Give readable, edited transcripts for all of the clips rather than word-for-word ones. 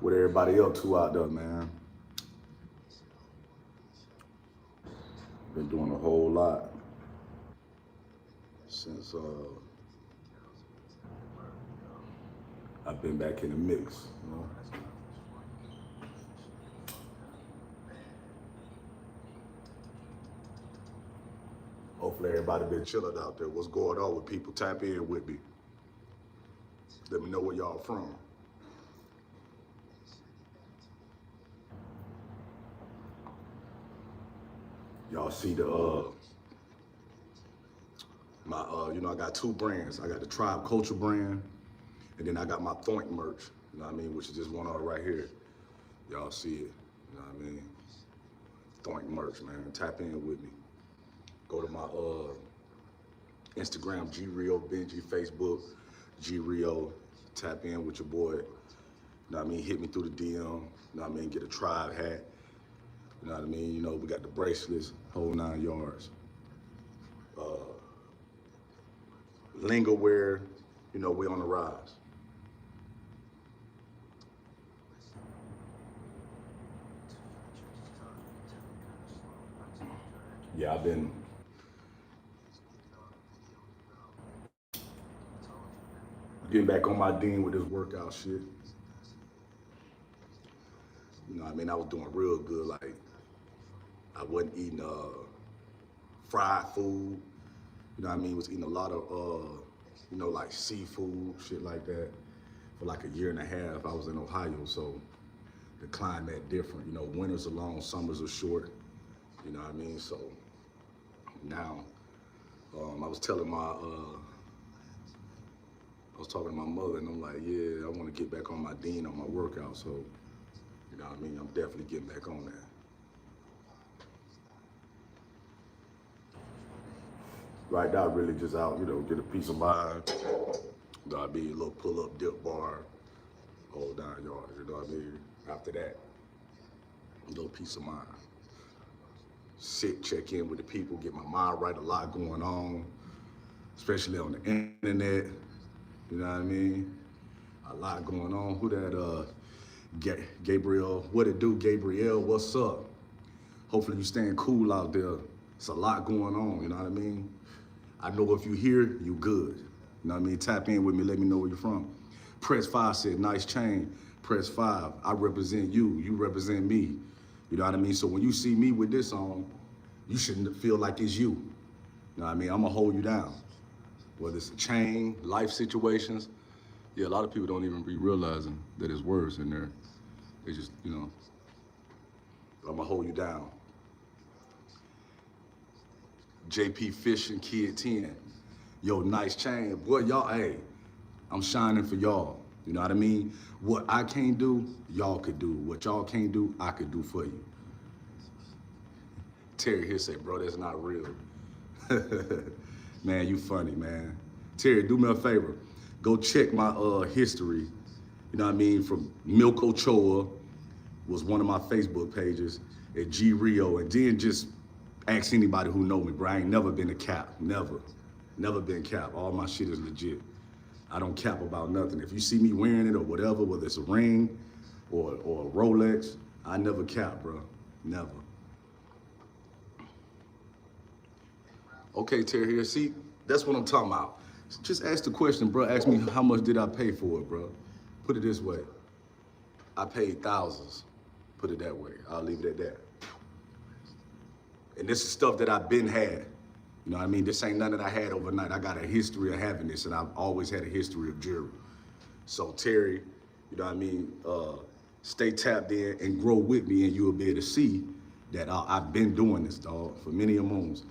What everybody else to out there, man? Been doing a whole lot since I've been back in the mix, you know. Hopefully everybody been chilling out there. What's going on with people? Tap in with me. Let me know where y'all from. Y'all see the I got two brands. I got the Tribe Culture brand, and then I got my Thoink merch. You know what I mean? Which is just one on right here. Y'all see it. You know what I mean? Thoink merch, man. Tap in with me. Go to my Instagram, G Rio Benji, Facebook, G Rio. Tap in with your boy. You know what I mean? Hit me through the DM. You know what I mean? Get a Tribe hat. You know what I mean? You know, we got the bracelets, whole 9 yards. Lingo wear, you know, we on the rise. Yeah, I've been getting back on my dean with this workout shit. You know what I mean? I was doing real good. Like, I wasn't eating fried food. You know what I mean? Was eating a lot of, like seafood, shit like that. For like a year and a half, I was in Ohio, so the climate different. You know, winters are long, summers are short. You know what I mean? So now, I was talking to my mother, and I'm like, yeah, I want to get back on my dean on my workout. So, you know what I mean? I'm definitely getting back on that. Right now, really just out, you know, get a peace of mind. You know what I mean? A little pull-up dip bar, whole 9 yards, you know what I mean? After that, a little peace of mind. Sit, check in with the people, get my mind right, a lot going on, especially on the internet, you know what I mean? A lot going on. Who that, Gabriel, what it do, Gabriel, what's up? Hopefully you staying cool out there. It's a lot going on, you know what I mean? I know if you here, you good. You know what I mean? Tap in with me, let me know where you're from. Press 5 said, nice chain. Press 5, I represent you, you represent me. You know what I mean? So when you see me with this on, you shouldn't feel like it's you. You know what I mean? I'm gonna hold you down. Whether it's a chain, life situations. Yeah, a lot of people don't even be realizing that there's words in there. They just, you know, I'm gonna hold you down. JP Fishing Kid 10. Yo, nice chain. Boy, y'all, hey, I'm shining for y'all. You know what I mean? What I can't do, y'all could do. What y'all can't do, I could do for you. Terry here say, bro, that's not real. Man, you funny, man. Terry, do me a favor. Go check my history. You know what I mean? From Milk Ochoa was one of my Facebook pages at G Rio, and then just ask anybody who know me, bro. I ain't never been a cap, never. Never been cap. All my shit is legit. I don't cap about nothing. If you see me wearing it or whatever, whether it's a ring or a Rolex, I never cap, bro. Never. Okay, Terry here. See, that's what I'm talking about. Just ask the question, bro. Ask me how much did I pay for it, bro. Put it this way. I paid thousands. Put it that way. I'll leave it at that. And this is stuff that I've been had. You know what I mean? This ain't nothing that I had overnight. I got a history of having this, and I've always had a history of jewelry. So Terry, you know what I mean? Stay tapped in and grow with me, and you'll be able to see that I've been doing this, dog, for many a moons.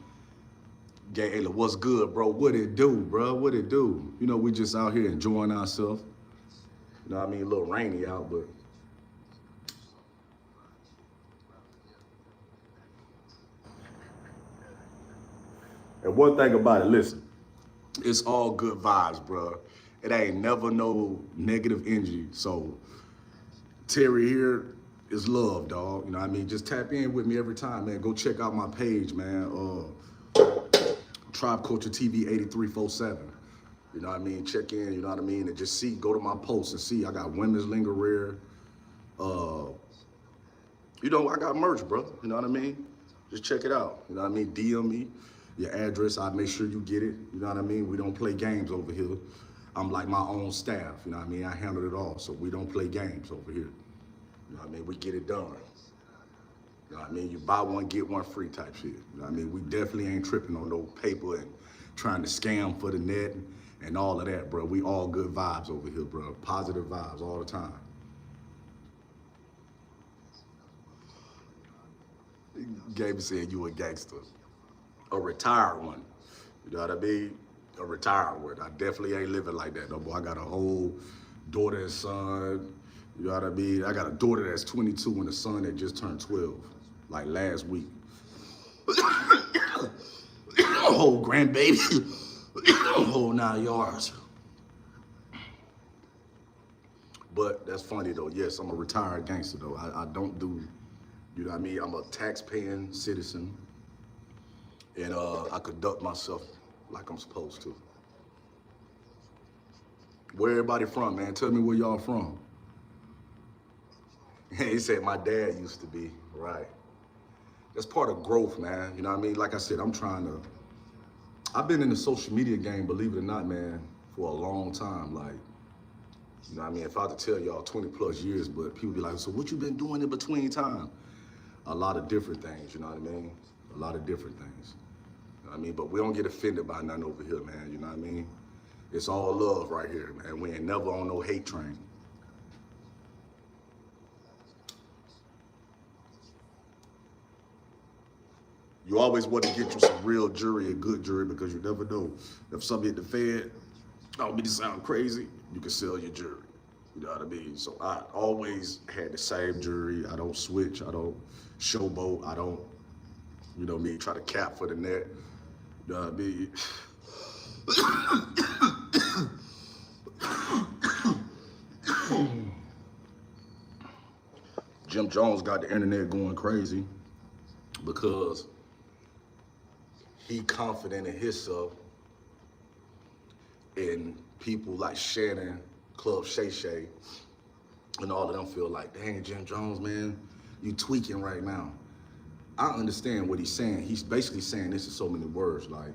Gayla, what's good, bro? What it do, bro? What it do? You know, we just out here enjoying ourselves. You know what I mean? A little rainy out, but and one thing about it, listen, it's all good vibes, bro. It ain't never no negative energy. So Terry here is love, dog. You know what I mean? Just tap in with me every time, man. Go check out my page, man. Tribe Culture Tv83 47. You know what I mean? Check in, you know what I mean? And just see, go to my posts and see. I got women's lingerie, Uh, you know, I got merch, brother. You know what I mean? Just check it out. You know what I mean? DM me your address. I'll make sure you get it. You know what I mean? We don't play games over here. I'm like my own staff. You know what I mean? I handle it all. So we don't play games over here. You know what I mean? We get it done. You know what I mean? You buy one, get one free type shit. You know what I mean? We definitely ain't tripping on no paper and trying to scam for the net and all of that, bro. We all good vibes over here, bro. Positive vibes all the time. Gabe said you a gangster. A retired one. You know what I mean? A retired one. I definitely ain't living like that no more. I got a whole daughter and son. You know what I mean? I got a daughter that's 22 and a son that just turned 12, like last week. Whole grandbaby. Whole 9 yards. But that's funny though. Yes, I'm a retired gangster though. I don't do, you know what I mean? I'm a tax-paying citizen. And I conduct myself like I'm supposed to. Where everybody from, man? Tell me where y'all from. He said my dad used to be, right. That's part of growth, man. You know what I mean? Like I said, I've been in the social media game, believe it or not, man, for a long time. Like, you know what I mean? If I had to tell y'all 20 plus years, but people be like, so what you been doing in between time? A lot of different things, you know what I mean? A lot of different things. You know what I mean? But we don't get offended by nothing over here, man, you know what I mean? It's all love right here, man. We ain't never on no hate train. You always want to get you some real jury, a good jury, because you never know. If somebody hit the Fed, I don't mean to sound crazy, you can sell your jury. You know what I mean? So I always had the same jury. I don't switch. I don't showboat. I don't, you know me, try to cap for the net. You know what I mean? Jim Jones got the internet going crazy because he confident in himself, and people like Shannon, Club Shay Shay, and all of them feel like, dang, Jim Jones, man, you tweaking right now. I understand what he's saying. He's basically saying this in so many words. Like,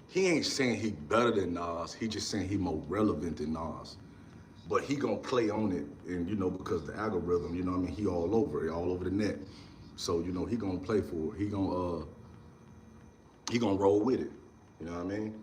he ain't saying he better than Nas. He just saying he more relevant than Nas. But he gonna play on it, and you know, because the algorithm, you know what I mean, he all over it, all over the net. So, you know, he gonna play for it. He gonna roll with it. You know what I mean?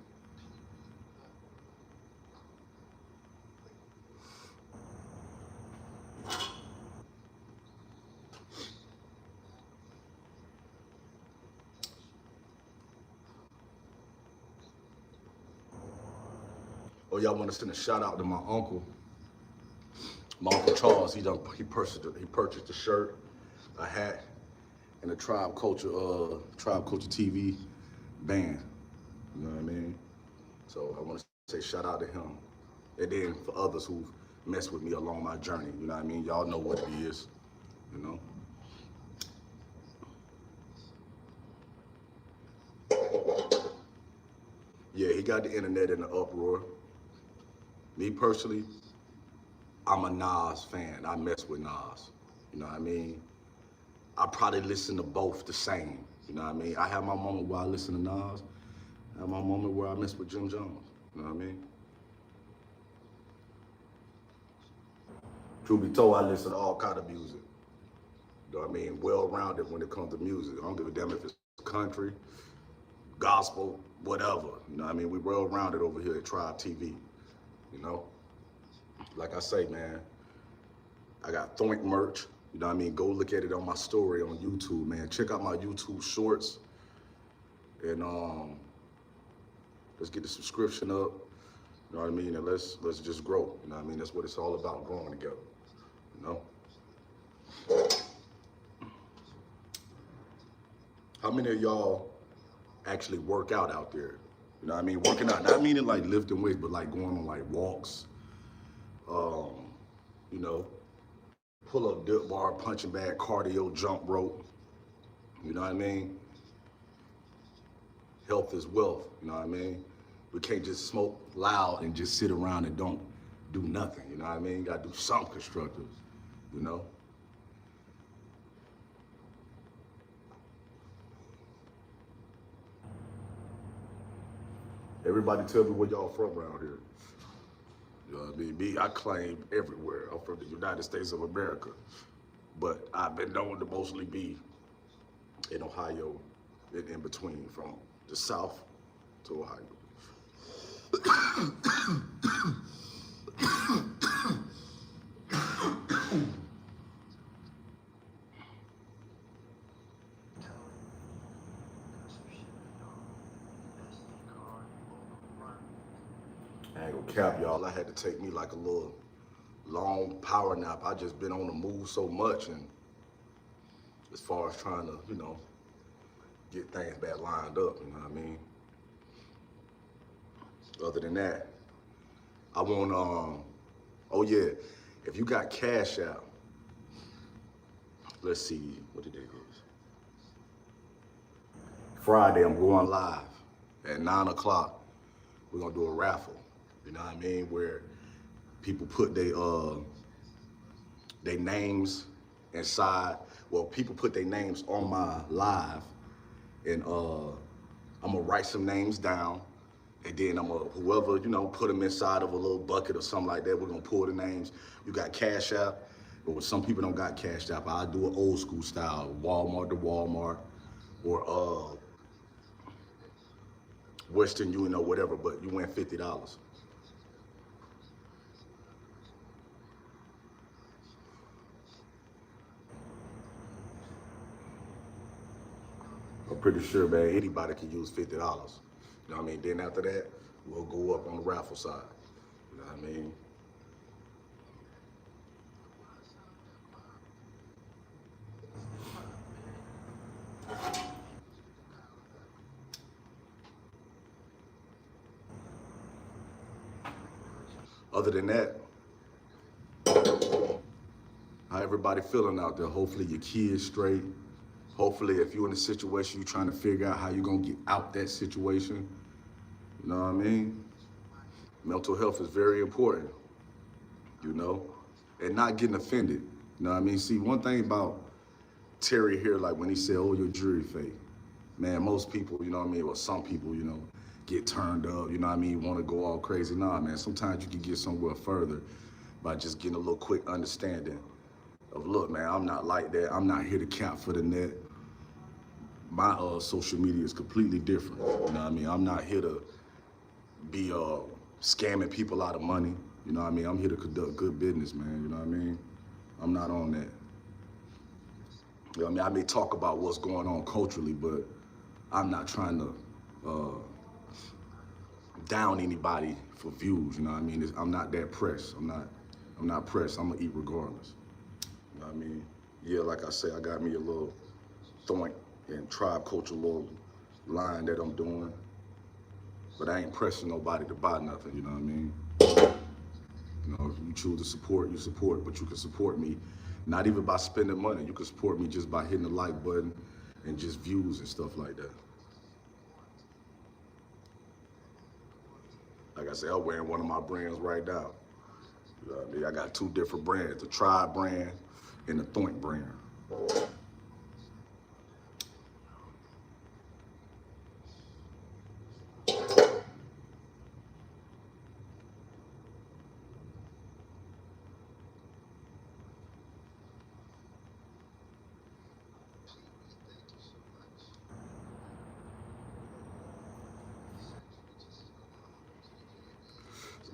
Oh, y'all want to send a shout out to my uncle Charles. He purchased a shirt, a hat, and a Tribe Culture TV band. You know what I mean? So I want to say shout out to him. And then for others who've messed with me along my journey, you know what I mean? Y'all know what it is, you know? Yeah, he got the internet in the uproar. Me personally, I'm a Nas fan. I mess with Nas. You know what I mean? I probably listen to both the same. You know what I mean? I have my moment where I listen to Nas. I have my moment where I mess with Jim Jones. You know what I mean? Truth be told, I listen to all kind of music. You know what I mean? Well-rounded when it comes to music. I don't give a damn if it's country, gospel, whatever. You know what I mean? We well-rounded over here at Tribe TV. You know? Like I say, man, I got Thoink merch. You know what I mean? Go look at it on my story on YouTube, man. Check out my YouTube shorts. And let's get the subscription up. You know what I mean? And let's just grow. You know what I mean? That's what it's all about, growing together. You know? How many of y'all actually work out there? You know what I mean? Working out, not meaning like lifting weights, but like going on like walks. You know, pull up, dip bar, punching bag, cardio, jump rope. You know what I mean? Health is wealth. You know what I mean? We can't just smoke loud and just sit around and don't do nothing. You know what I mean? You gotta do something constructive. you know? Everybody tell me where y'all from around here. You know what I mean? Me, I claim everywhere. I'm from the United States of America. But I've been known to mostly be in Ohio, in between, from the South to Ohio. I ain't gonna cap y'all. I had to take me like a little long power nap. I just been on the move so much, and as far as trying to, get things back lined up, you know what I mean? Other than that, I want, oh yeah, if you got Cash App, let's see, what the day is. Friday, I'm going live at 9 o'clock. We're gonna do a raffle, you know what I mean? Where people put their names inside. Well, people put their names on my live, and I'm gonna write some names down, and then I'm gonna, whoever, put them inside of a little bucket or something like that. We're gonna pull the names. You got Cash App, but some people don't got Cash App. I'll do an old school style, Walmart to Walmart, or Western Union or whatever, but you win $50. I'm pretty sure, man, anybody can use $50. You know what I mean? Then after that, we'll go up on the raffle side. You know what I mean? Other than that, how everybody feeling out there? Hopefully your kids straight. Hopefully if you're in a situation, you're trying to figure out how you're gonna get out that situation. You know what I mean? Mental health is very important, and not getting offended. You know what I mean? See, one thing about Terry here, like when he said, oh, your jury fake. Man, most people, you know what I mean, or some people, get turned up, you know what I mean, want to go all crazy. Nah, man, sometimes you can get somewhere further by just getting a little quick understanding of, look, man, I'm not like that. I'm not here to cap for the net. My social media is completely different. You know what I mean? I'm not here to be scamming people out of money. You know what I mean? I'm here to conduct good business, man. You know what I mean? I'm not on that. You know what I mean? I may talk about what's going on culturally, but I'm not trying to down anybody for views. You know what I mean? I'm not that pressed. I'm not pressed. I'm gonna eat regardless. You know what I mean? Yeah, like I say, I got me a little Thoink and Tribe Culture little line that I'm doing, but I ain't pressing nobody to buy nothing. You know what I mean? If you choose to support, you support, but you can support me not even by spending money. You can support me just by hitting the like button and just views and stuff like that. Like I said, I'm wearing one of my brands right now. You know what I mean? I got two different brands, the Tribe brand and the Thoink brand.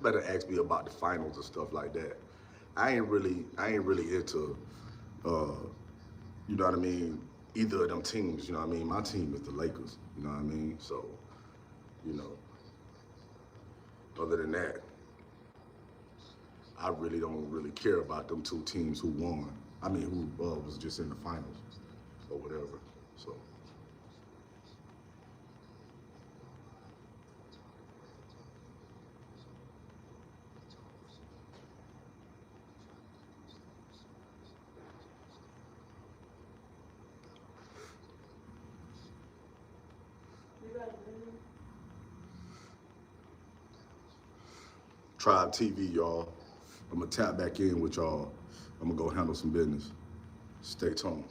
Better ask me about the finals and stuff like that. I ain't really into, you know what I mean, either of them teams. You know what I mean? My team is the Lakers. You know what I mean? So, you know, other than that, I really don't really care about them two teams who won. I mean, who was just in the finals or whatever. So. Tribe TV, y'all. I'm gonna tap back in with y'all I'm gonna go handle some business. Stay tuned.